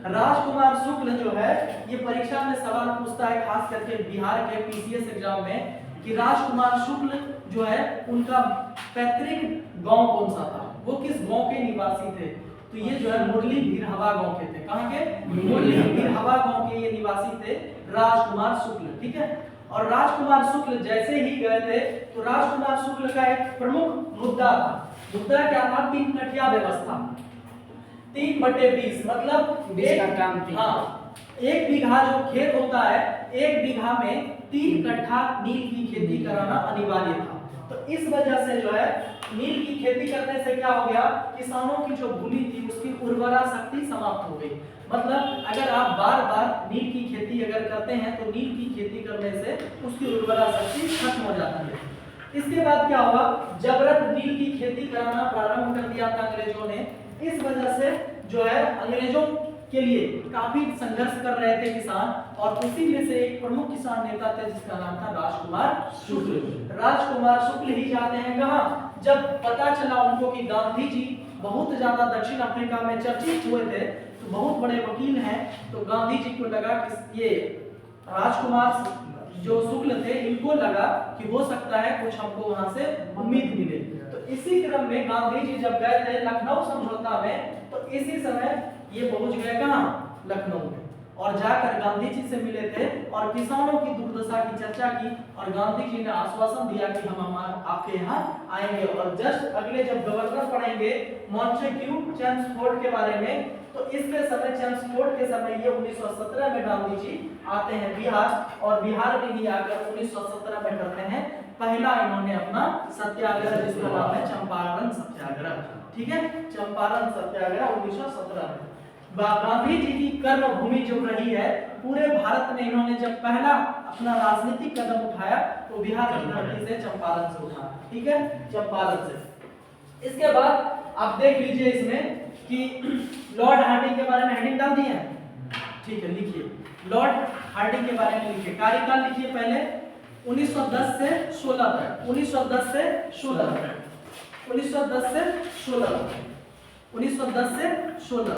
राजकुमार शुक्ल जो है ये परीक्षा में सवाल पूछता है, खास करके बिहार के पीसीएस एग्जाम में, कि राजकुमार शुक्ल जो है उनका पैतृक गांव कौन सा था, वो किस गांव के निवासी थे। तो ये जो है मुरली भीरहवा गांव के थे। कहां के? मुरली भीरहवा गांव के ये निवासी थे राजकुमार शुक्ल। ठीक है। और राजकुमार शुक्ल जैसे ही गए थे तो राजकुमार शुक्ल का एक प्रमुख मुद्दा था। मुद्दा क्या था? 3 कठिया व्यवस्था। 3/20 मतलब एक काम थी। हाँ, 1 बीघा जो खेत होता है, 1 बीघा में 3 कट्ठा नील की खेती कराना अनिवार्य था। तो इस वजह से जो है नील की खेती करने से क्या हो गया, किसानों की जो भूमि थी उसकी उर्वरा शक्ति समाप्त हो गई। मतलब अगर आप बार बार नील की खेती अगर करते हैं तो नील की खेती करने से उसकी उर्वरा शक्ति खत्म हो जाती है। इसके बाद क्या हुआ, जबरन नील की खेती कराना प्रारंभ कर दिया था अंग्रेजों ने। इस वजह से जो है अंग्रेजों के लिए काफी संघर्ष कर रहे थे किसान, और उसी में से एक प्रमुख किसान नेता थे जिसका नाम था राजकुमार शुक्ल। राजकुमार शुक्ल ही जाते हैं कहां, जब पता चला उनको कि गांधी जी बहुत ज्यादा दक्षिण अफ्रीका में चर्चित हुए थे, तो बहुत बड़े वकील हैं, तो गांधी जी को लगा कि ये राजकुमार जो शुक्ल थे, इनको लगा कि हो सकता है कुछ हमको वहां से उम्मीद मिले। तो इसी क्रम में गांधी जी जब गए थे लखनऊ समझौता में, तो इसी समय ये पहुंच गए कहां, लखनऊ में, और जाकर गांधी जी से मिले थे और किसानों की दुर्दशा की चर्चा की। और गांधी जी ने आश्वासन दिया कि हम आपके यहाँ आएंगे। और जस्ट अगले जब गवर्नर पढ़ेंगे मॉन्टेग्यू चेम्सफोर्ड के बारे में, तो इसके समय चेम्सफोर्ड के समय ये 1917 में गांधी जी आते हैं बिहार, और बिहार में ही आकर 1917 में करते हैं पहला इन्होंने अपना सत्याग्रह, जिसका नाम है चंपारण सत्याग्रह। ठीक है, चंपारण सत्याग्रह 1917 में। गांधी जी की कर्म भूमि जो रही है पूरे भारत में, इन्होंने जब पहला अपना राजनीतिक कदम उठाया तो बिहार की धरती से, चंपारण से उठाया। ठीक है, चंपारण से। इसके बाद आप देख लीजिए इसमें कि लॉर्ड हार्डिंग के बारे में हेडिंग डाल दी है। ठीक है, लिखिए लॉर्ड हार्डिंग के बारे में, लिखिए कार्यकाल लिखिए पहले 1910 से 16 तक, 1910 से 16 तक, 1910 से 16 1910 से 16।